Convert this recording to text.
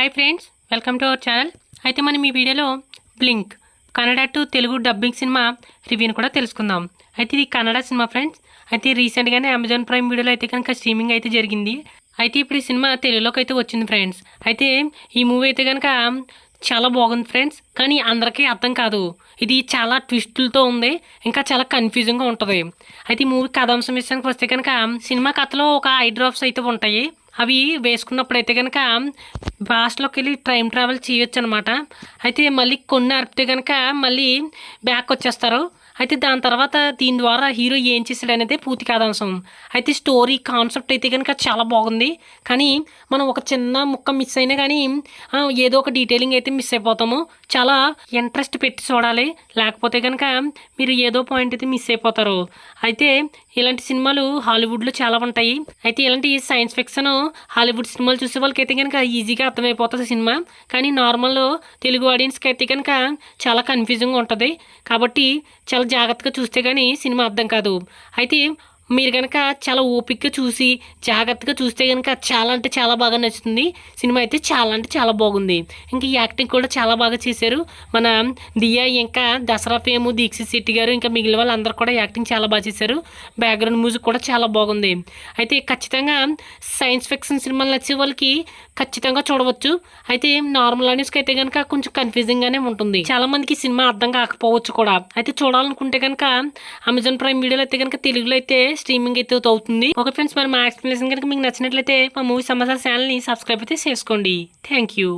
Hi friends, welcome to our channel. అయితే మనం ఈ వీడియోలో Blink Kannada to Telugu dubbing cinema రివ్యూని కూడా తెలుసుకుందాం. అయితే ఇది కన్నడ సినిమా ఫ్రెండ్స్. అయితే రీసెంట్గానే అమెజాన్ ప్రైమ్ వీడియోలో అయితే కనుక స్ట్రీమింగ్ అయితే జరిగింది. అయితే ఇప్పుడు ఈ సినిమా తెలుగులోకి అయితే వచ్చింది ఫ్రెండ్స్. అయితే ఈ మూవీ అయితే కనుక చాలా బాగుంది ఫ్రెండ్స్. కానీ అందరికీ అర్థం కాదు. ఇది చాలా ట్విస్టులతో ఉంది, ఇంకా చాలా కన్ఫ్యూజింగ్గా ఉంటుంది. అయితే ఈ మూవీ కథాంశం విషయానికి వస్తే కనుక సినిమా కథలో ఒక ఐ డ్రాప్స్ అయితే ఉంటాయి. అవి వేసుకున్నప్పుడు అయితే కనుక పాస్ట్లోకి వెళ్ళి టైం ట్రావెల్ చేయొచ్చు అనమాట. అయితే మళ్ళీ కొన్ని అరిపితే కనుక మళ్ళీ బ్యాక్ వచ్చేస్తారు. అయితే దాని తర్వాత దీని ద్వారా హీరో ఏం చేశాడు అనేది పూర్తి కథాంశం. అయితే స్టోరీ కాన్సెప్ట్ అయితే కనుక చాలా బాగుంది. కానీ మనం ఒక చిన్న ముక్క మిస్ అయినా కానీ ఏదో ఒక డీటెయిలింగ్ అయితే మిస్ అయిపోతాము. చాలా ఇంట్రెస్ట్ పెట్టి చూడాలి, లేకపోతే కనుక మీరు ఏదో పాయింట్ అయితే మిస్ అయిపోతారు. అయితే ఇలాంటి సినిమాలు హాలీవుడ్లో చాలా ఉంటాయి. అయితే ఇలాంటి సైన్స్ ఫిక్షన్ హాలీవుడ్ సినిమాలు చూసే వాళ్ళకి అయితే కనుక ఈజీగా అర్థమైపోతుంది సినిమా. కానీ నార్మల్ తెలుగు ఆడియన్స్కి అయితే కనుక చాలా కన్ఫ్యూజింగ్గా ఉంటుంది. కాబట్టి చాలా జాగ్రత్తగా చూస్తే కానీ సినిమా అర్థం కాదు. అయితే మీరు కనుక చాలా ఓపికగా చూసి జాగ్రత్తగా చూస్తే కనుక చాలా అంటే చాలా బాగా నచ్చుతుంది. సినిమా అయితే చాలా అంటే చాలా బాగుంది. ఇంకా ఈ యాక్టింగ్ కూడా చాలా బాగా చేశారు. మన దియా, ఇంకా దసరా ఫేము దీక్షిత్ శెట్టి గారు, ఇంకా మిగిలిన వాళ్ళందరూ కూడా యాక్టింగ్ చాలా బాగా చేశారు. బ్యాక్గ్రౌండ్ మ్యూజిక్ కూడా చాలా బాగుంది. అయితే ఖచ్చితంగా సైన్స్ ఫిక్షన్ సినిమాలు నచ్చే వాళ్ళకి ఖచ్చితంగా చూడవచ్చు. అయితే నార్మల్ ఆడియన్స్కి అయితే కనుక కొంచెం కన్ఫ్యూజింగ్గానే ఉంటుంది. చాలా మందికి సినిమా అర్థం కాకపోవచ్చు కూడా. అయితే చూడాలనుకుంటే కనుక అమెజాన్ ప్రైమ్ వీడియోలో అయితే కనుక తెలుగులో అయితే స్ట్రీమింగ్ అయితే అవుతుంది. ఓకే ఫ్రెండ్స్, మరి మా ఎక్స్ప్లెనేషన్ కనుక మీకు నచ్చినట్లయితే మా మూవీ సమాచార ఛానల్ని సబ్స్క్రైబ్ అయితే చేసుకోండి. Thank you.